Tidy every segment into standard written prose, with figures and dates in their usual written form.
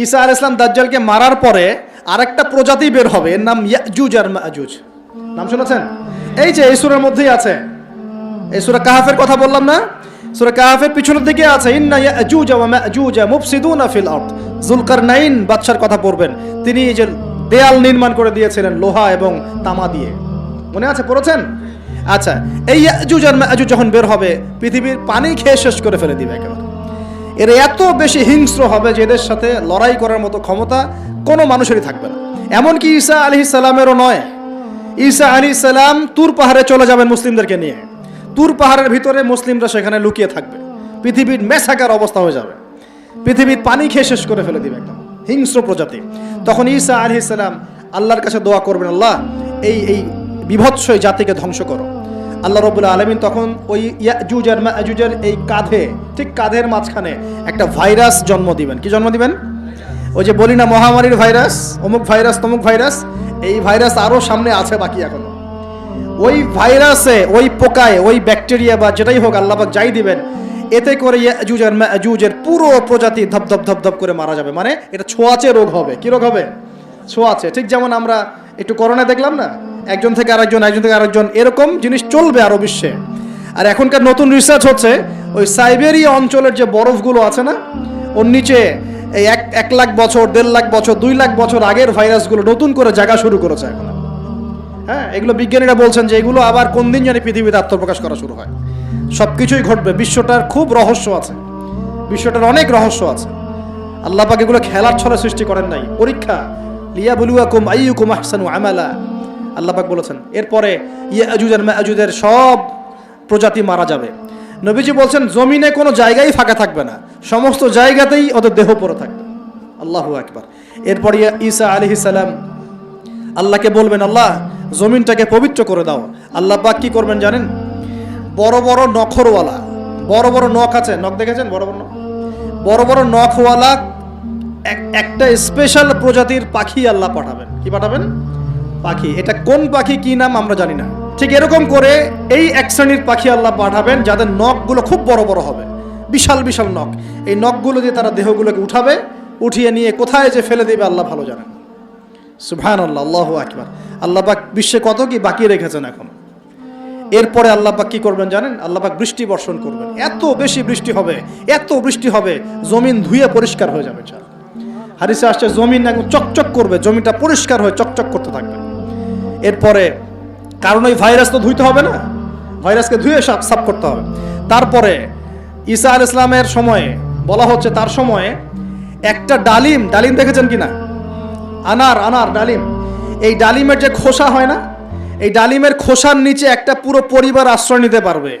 ঈসা আলাইহিস সালাম দাজ্জালকে মারার পরে আরেকটা প্রজাতি বের হবে, এর নাম ইয়াজুজ আর মাজুজ। নাম শুনেছেন? এই যে এই সূরার মধ্যেই আছে, এই সূরা কাহাফের কথা বললাম না, সূরা কাহাফের পিছনের দিকে আছে ইন্না ইয়াজুজ ওয়া মাজুজ মুফসিদুনা ফিল আরদ। যুলকারনাইন বাদশার কথা পড়বেন, তিনি এই যে দেয়াল নির্মাণ করে দিয়েছিলেন লোহা এবং তামা দিয়ে, মনে আছে, পড়েছেন? আচ্ছা, এই ইয়াজুজ আর মাজুজ যখন বের হবে পৃথিবীর পানি খেয়ে শেষ করে ফেলে দিবে একেবারে। এরা এত বেশি হিংস্র হবে যে এদের সাথে লড়াই করার মতো ক্ষমতা কোনো মানুষেরই থাকবে না। এমনকি ঈসা আলাইহিস সালামেরও নয়। ঈসা আলাইহিস সালাম তুর পাহাড়ে চলে যাবেন মুসলিমদেরকে নিয়ে, তুর পাহাড়ের ভিতরে মুসলিমরা সেখানে লুকিয়ে থাকবে, পৃথিবীর মেসাকার অবস্থা হয়ে যাবে, পৃথিবীর পানি খেয়ে শেষ করে ফেলে দিবে একদম হিংস্র প্রজাতি। তখন ঈসা আলাইহিস সালাম আল্লাহর কাছে দোয়া করবেন, আল্লাহ এই বিভৎস জাতিকে ধ্বংস করো। আল্লাহ রাব্বুল আলামিন তখন ওই ইয়াজুজ আর মাজুজের এই কাঁধে, ঠিক কাঁধের মাঝখানে একটা ভাইরাস জন্ম দিবেন। কি জন্ম দিবেন? ওই যে বলি না মহামারীর ভাইরাস, অমুক ভাইরাস তমুক ভাইরাস, এই ভাইরাস আরও সামনে আছে বাকি এখনো। ওই ভাইরাসে, ওই পোকায়, ওই ব্যাকটেরিয়া বা যেটাই হোক আল্লাহ পাক যাই দিবেন, এতে করে ইয়াজুজ আর মাজুজের পুরো প্রজাতি ধপধপ ধপধপ করে মারা যাবে। মানে এটা ছোঁয়াচে রোগ হবে। কি রোগ হবে? ছোঁয়াচে। ঠিক যেমন আমরা একটু করোনা দেখলাম না, একজন থেকে আরেকজন, একজন থেকে আরেকজন, এরকম জিনিস চলবে আরো বিশ্বে। আর এখনকার নতুন রিসার্চ হচ্ছে ওই সাইবেরিয়া অঞ্চলের যে বরফগুলো আছে না, ওর নিচে এই 1 লাখ বছর, 1.5 লাখ বছর, 2 লাখ বছর আগের ভাইরাসগুলো নতুন করে জায়গা শুরু করেছে এখন। হ্যাঁ, এগুলো বিজ্ঞানীরা বলছেন যে এগুলো আবার কোন দিন জানি পৃথিবীতে আত্মপ্রকাশ করা শুরু হয়। সব কিছুই ঘটবে। বিশ্বটার খুব রহস্য আছে, বিশ্বটার অনেক রহস্য আছে। আল্লাহ পাক এগুলো খেলার ছলে সৃষ্টি করেন নাই, পরীক্ষা। লিয়াবলুয়াকুম আইয়ুকুম আহসানু আমালা, আল্লাহ পাক বলেছেন। এরপরে ইয়াজুজ আর মাজুজের সব প্রজাতি মারা যাবে। নবীজি বলছেন জমিনে কোনো জায়গায় ফাঁকা থাকবে না, সমস্ত জায়গাতেই ওদের দেহ পড়ে থাকবে। আল্লাহু আকবার। এরপর ঈসা আলাইহিস সালাম আল্লাহকে বলবেন, আল্লাহ জমিনটাকে পবিত্র করে দাও। আল্লাহ পাক কি করবেন জানেন? বড় বড় নখরওয়ালা, বড় বড় নখ আছে, নখ দেখেছেন? বড় বড় নখ, বড় বড় নখওয়ালা একটা স্পেশাল প্রজাতির পাখি আল্লাহ পাঠাবেন। কি পাঠাবেন? পাখি। এটা কোন পাখি, কি নাম আমরা জানি না। ঠিক এরকম করে এই এক শ্রেণীর পাখি আল্লাহ পাঠাবেন যাদের নখগুলো খুব বড় বড় হবে, বিশাল বিশাল নখ। এই নখগুলো দিয়ে তারা দেহগুলোকে উঠাবে, উঠিয়ে নিয়ে কোথায় যে ফেলে দেবে আল্লাহ ভালো জানেন। সুবহানাল্লাহ, আল্লাহু আকবার। আল্লাহ পাক বিশ্বে কত কি বাকি রেখেছেন এখন। এরপরে আল্লাহ পাক কি করবেন জানেন? আল্লাহ পাক বৃষ্টি বর্ষণ করবেন। এত বেশি বৃষ্টি হবে, এত বৃষ্টি হবে, জমিন ধুয়ে পরিষ্কার হয়ে যাবে। হাদিসে আসছে জমিন একদম চকচক করবে, জমিটা পরিষ্কার হয়ে চকচক করতে থাকবে। এরপরে কারণ ওই ভাইরাস তো ধুইতে হবে না, ভাইরাসকে ধুয়ে সাফ করতে হবে। তারপরে ঈসা আলাইহিস সালামের সময়ে বলা হচ্ছে, তার সময়ে একটা ডালিম, ডালিম দেখেছেন কিনা? আনার ডালিম, এই ডালিমের যে খোসা হয় না, এই ডালিমের খোসার নিচে একটা পুরো পরিবার আশ্রয় নিতে পারবে।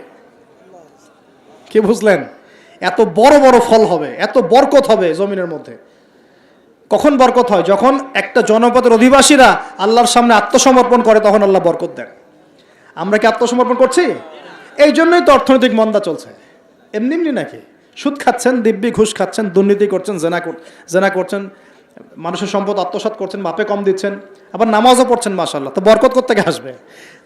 কি বুঝলেন? এত বড় বড় ফল হবে, এত বরকত হবে জমিনের মধ্যে। কখন বরকত হয়? যখন একটা জনপদের অধিবাসীরা আল্লাহর সামনে আত্মসমর্পণ করে, তখন আল্লাহ বরকত দেন। আমরা কি আত্মসমর্পণ করছি? এই জন্যই তো অর্থনৈতিক মন্দা চলছে। এমনি এমনি নাকি? সুদ খাচ্ছেন, দিব্যি ঘুষ খাচ্ছেন, দুর্নীতি করছেন, জেনা করছেন, মানুষের সম্পদ আত্মসাৎ করছেন, মাপে কম দিচ্ছেন, আবার নামাজও পড়ছেন, মাশাআল্লাহ। তো বরকত কোত্থেকে আসবে?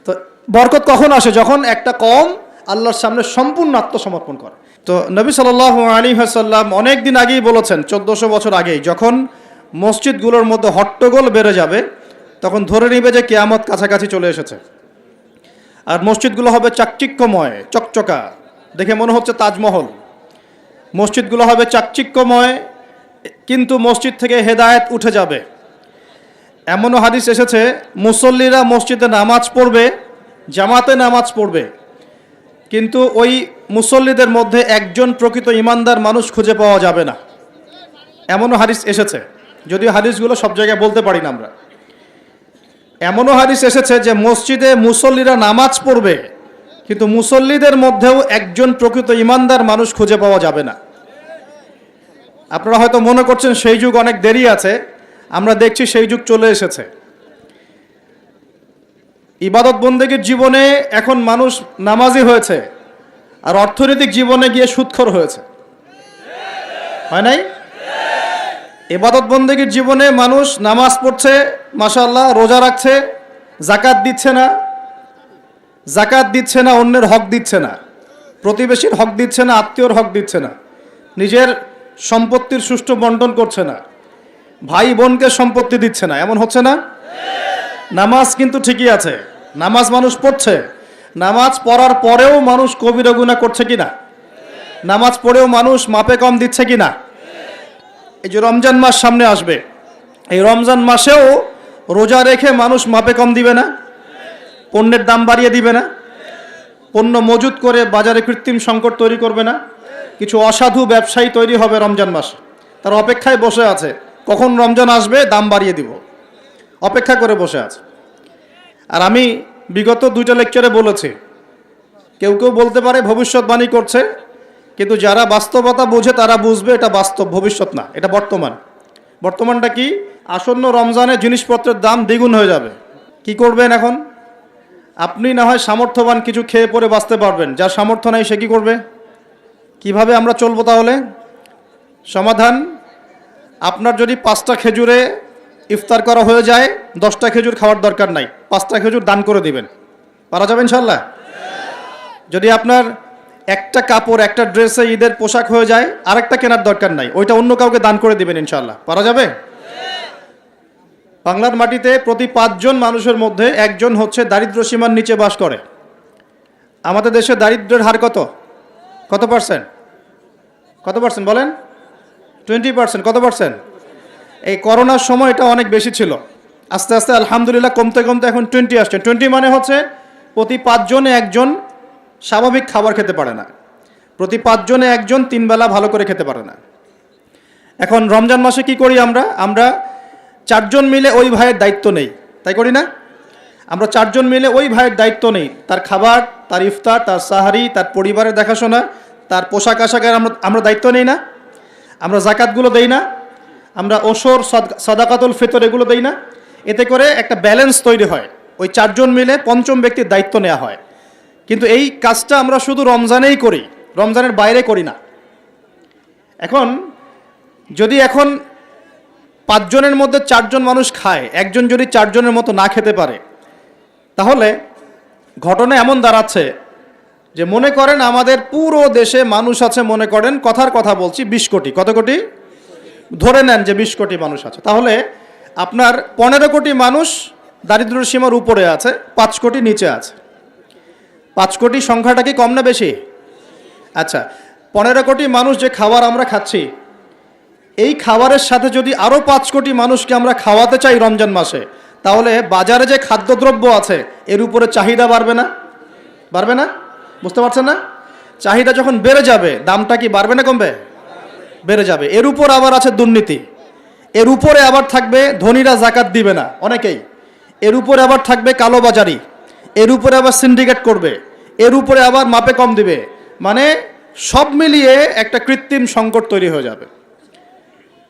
তো বরকত কখন আসে? যখন একটা কওম আল্লাহর সামনে সম্পূর্ণ আত্মসমর্পণ করে। তো নবী সাল্লাল্লাহু আলাইহি ওয়াসাল্লাম অনেক দিন আগেই বলেছেন, 1400 বছর আগেই, যখন মসজিদগুলোর মধ্যে হট্টগোল বেড়ে যাবে তখন ধরে নিবে যে কিয়ামত কাছাকাছি চলে এসেছে। আর মসজিদগুলো হবে চাকচিক্যময়, চকচকা, দেখে মনে হচ্ছে তাজমহল। মসজিদগুলো হবে চাকচিক্যময়, কিন্তু মসজিদ থেকে হেদায়েত উঠে যাবে। এমনও হাদিস এসেছে, মুসল্লিরা মসজিদে নামাজ পড়বে, জামাতে নামাজ পড়বে, কিন্তু ওই মুসল্লিদের মধ্যে একজন প্রকৃত ইমানদার মানুষ খুঁজে পাওয়া যাবে না। এমনও হাদিস এসেছে, যদিও হাদিসগুলো সব জায়গায় বলতে পারি না আমরা। এমনও হাদিস এসেছে যে মসজিদে মুসল্লিরা নামাজ পড়বে, কিন্তু মুসল্লিদের মধ্যেও একজন প্রকৃত ইমানদার মানুষ খুঁজে পাওয়া যাবে না। আপনারা হয়তো মনে করছেন সেই যুগ অনেক দেরি আছে, আমরা দেখছি সেই যুগ চলে এসেছে। ইবাদত বন্দেগীর জীবনে এখন মানুষ নামাজি হয়েছে, আর অর্থনৈতিক জীবনে গিয়ে সুদখোর হয়েছে, হয় নাই? ইবাদত বন্দেগীর জীবনে মানুষ নামাজ পড়ছে, মাশাআল্লাহ, রোজা রাখছে, যাকাত দিচ্ছে না, অন্যের হক দিচ্ছে না, প্রতিবেশীর হক দিচ্ছে না, আত্মীয়র হক দিচ্ছে না, নিজের সম্পত্তির সুষ্ঠু বন্টন করছে না, ভাই বোনকে সম্পত্তি দিচ্ছে না, এমন হচ্ছে না? নামাজ কিন্তু ঠিকই আছে, নামাজ মানুষ পড়ছে, নামাজ পড়ার পরেও মানুষ কবিরা গুনাহ করছে কিনা? নামাজ পড়েও মানুষ মাপে কম দিচ্ছে কিনা? এই যে রমজান মাস সামনে আসবে, এই রমজান মাসেও রোজা রেখে মানুষ মাপে কম দিবে না? পণ্যের দাম বাড়িয়ে দিবে না? পণ্য মজুত করে বাজারে কৃত্রিম সংকট তৈরি করবে না? কিছু অসাধু ব্যবসায়ী তৈরি হবে রমজান মাসে, তার অপেক্ষায় বসে আছে কখন রমজান আসবে দাম বাড়িয়ে দিব, অপেক্ষা করে বসে আছে। আর আমি বিগত 2টা লেকচারে বলেছি, কেউ কেউ বলতে পারে ভবিষ্যৎবাণী করছে, কিন্তু যারা বাস্তবতা বোঝে তারা বুঝবে এটা বাস্তব, ভবিষ্যৎ না, এটা বর্তমান। বর্তমানটা কি? আসন্ন রমজানে জিনিসপত্রের দাম দ্বিগুণ হয়ে যাবে। কি করবেন এখন? আপনি না হয় সামর্থ্যবান কিছু খেয়ে পরে বাঁচতে পারবেন, যার সামর্থ্য নাই সে কি করবে? কিভাবে আমরা চলবো তাহলে? সমাধান, আপনার যদি 5টা খেজুরে ইফতার করা হয়ে যায়, 10টা খেজুর খাওয়ার দরকার নাই, 5টা খেজুর দান করে দিবেন। পারা যাবে ইনশাল্লাহ? যদি আপনার একটা কাপড়, একটা ড্রেসে ঈদের পোশাক হয়ে যায়, আরেকটা কেনার দরকার নাই, ওইটা অন্য কাউকে দান করে দিবেন ইনশাল্লাহ। পারা যাবে? বাংলার মাটিতে প্রতি 5 জন মানুষের মধ্যে একজন হচ্ছে দারিদ্র্য সীমার নিচে বাস করে। আমাদের দেশে দারিদ্র্যের হার কত? কত পার্সেন্ট? কত পার্সেন্ট বলেন? 20%। কত পার্সেন্ট? এই করোনার সময় এটা অনেক বেশি ছিল, আস্তে আস্তে আলহামদুলিল্লাহ কমতে কমতে এখন 20 আসছে। 20 মানে হচ্ছে প্রতি 5 জনে একজন স্বাভাবিক খাবার খেতে পারে না, প্রতি 5 জনে একজন 3 বেলা ভালো করে খেতে পারে না। এখন রমজান মাসে কি করি আমরা? আমরা 4 জন মিলে ওই ভাইয়ের দায়িত্ব নেই, তাই করি না? আমরা 4 জন মিলে ওই ভাইয়ের দায়িত্ব নেই, তার খাবার, তার ইফতার, তার সাহারি, তার পরিবারের দেখাশোনা, তার পোশাক আশাকের আমরা দায়িত্ব নেই না? আমরা জাকাতগুলো দেই না? আমরা ওসর, সাদাকাতুল ফিতর এগুলো দেই না? এতে করে একটা ব্যালেন্স তৈরি হয়, ওই 4 জন মিলে 5ম ব্যক্তির দায়িত্ব নেওয়া হয়। কিন্তু এই কাজটা আমরা শুধু রমজানেই করি, রমজানের বাইরে করি না। এখন যদি 5 জনের মধ্যে 4 জন মানুষ খায়, একজন যদি 4 জনের মতো না খেতে পারে, তাহলে ঘটনা এমন দাঁড়াচ্ছে যে মনে করেন আমাদের পুরো দেশে মানুষ আছে, মনে করেন কথার কথা বলছি 20 কোটি। কত কোটি? ধরে নেন যে 20 কোটি মানুষ আছে, তাহলে আপনার 15 কোটি মানুষ দারিদ্র্য সীমার উপরে আছে, 5 কোটি নিচে আছে। 5 কোটি সংখ্যাটা কি কম না বেশি? আচ্ছা, 15 কোটি মানুষ যে খাবার আমরা খাচ্ছি, এই খাবারের সাথে যদি আরও 5 কোটি মানুষকে আমরা খাওয়াতে চাই রমজান মাসে, তাহলে বাজারে যে খাদ্যদ্রব্য আছে এর উপরে চাহিদা বাড়বে না? বাড়বে না? বুঝতে পারছেন না? চাহিদা যখন বেড়ে যাবে, দামটা কি বাড়বে না কমবে? বেড়ে যাবে। এর উপর আবার আছে দুর্নীতি, এর উপরে আবার থাকবে ধনীরা জাকাত দিবে না অনেকেই, এর উপরে আবার থাকবে কালোবাজারি, এর উপরে আবার সিন্ডিকেট করবে, এর উপরে আবার মাপে কম দিবে, মানে সব মিলিয়ে একটা কৃত্রিম সংকট তৈরি হয়ে যাবে।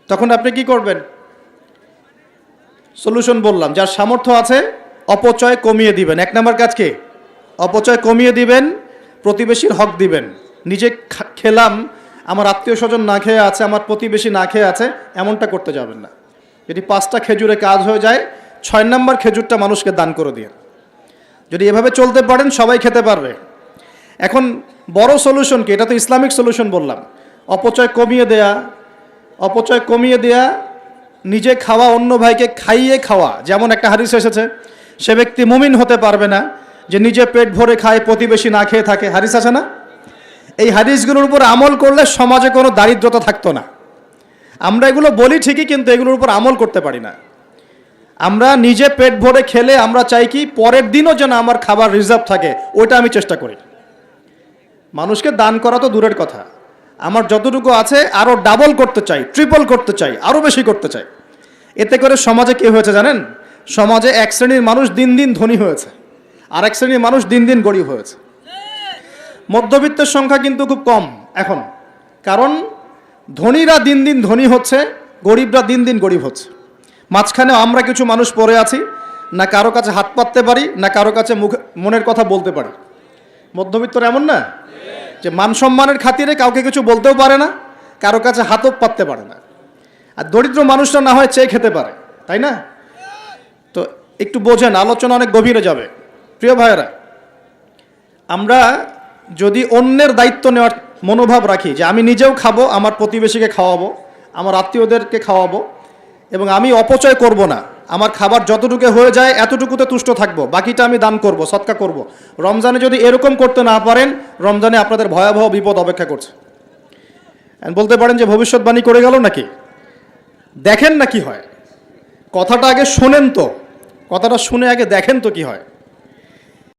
তখন আপনি কি করবেন? সলিউশন বললাম, যার সামর্থ্য আছে অপচয় কমিয়ে দিবেন। 1 নম্বর কাজ কি? অপচয় কমিয়ে দিবেন, প্রতিবেশীর হক দিবেন। নিজে খেলাম, আমার আত্মীয় স্বজন না খেয়ে আছে, আমার প্রতিবেশী না খেয়ে আছে, এমনটা করতে যাবেন না। যদি 5টা খেজুরে কাজ হয়ে যায়, 6 নম্বর খেজুরটা মানুষকে দান করে দিন। যদি এভাবে চলতে পারেন সবাই খেতে পারবে। এখন বড় সলিউশন কি? এটা তো ইসলামিক সলিউশন বললাম। অপচয় কমিয়ে দেয়া, অপচয় কমিয়ে দেয়া, নিজে খাওয়া, অন্য ভাইকে খাইয়ে খাওয়া। যেমন একটা হাদিস এসেছে, সে ব্যক্তি মুমিন হতে পারবে না যে নিজে পেট ভরে খায়, প্রতিবেশী না খেয়ে থাকে। হাদিস আছে না? এই হাদিসগুলোর উপর আমল করলে সমাজে কোনো দারিদ্রতা থাকতো না। আমরা এগুলো বলি ঠিকই, কিন্তু এগুলোর উপর আমল করতে পারি না। আমরা নিজে পেট ভরে খেলে আমরা চাই কি পরের দিনও যেন আমার খাবার রিজার্ভ থাকে, ওইটা আমি চেষ্টা করি। মানুষকে দান করা তো দূরের কথা, আমার যতটুকু আছে আরও ডাবল করতে চাই, ট্রিপল করতে চাই, আরও বেশি করতে চাই। এতে করে সমাজে কী হয়েছে জানেন? সমাজে এক শ্রেণীর মানুষ দিন দিন ধনী হয়েছে, আর এক শ্রেণীর মানুষ দিন দিন গরিব হয়েছে। মধ্যবিত্তের সংখ্যা কিন্তু খুব কম এখন, কারণ ধনীরা দিন দিন ধনী হচ্ছে, গরিবরা দিন দিন গরিব হচ্ছে। মাঝখানে আমরা কিছু মানুষ পড়ে আছি, না কারো কাছে হাত পাততে পারি, না কারো কাছে মনের কথা বলতে পারি। মধ্যবিত্তরা এমন না যে মান সম্মানের খাতিরে কাউকে কিছু বলতেও পারে না, কারো কাছে হাতও পাততে পারে না। আর দরিদ্র মানুষরা না হয় চেয়ে খেতে পারে, তাই না? তো একটু বোঝেন, আলোচনা অনেক গভীরে যাবে। প্রিয় ভাইয়েরা, আমরা যদি অন্যের দায়িত্ব নেওয়ার মনোভাব রাখি যে আমি নিজেও খাবো, আমার প্রতিবেশীকে খাওয়াবো, আমার আত্মীয়দেরকে খাওয়াবো, এবং আমি অপচয় করব না, আমার খাবার যতটুকু হয়ে যায় এতটুকুতে তুষ্ট থাকবো, বাকিটা আমি দান করব, সদকা করব। রমজানে যদি এরকম করতে না পারেন, রমজানে আপনাদের ভয়াবহ বিপদ অপেক্ষা করছে। বলতে পারেন যে ভবিষ্যৎবাণী করে গেল নাকি? দেখেন না কি হয়, কথাটা আগে শোনেন তো, কথাটা শুনে আগে দেখেন তো কি হয়।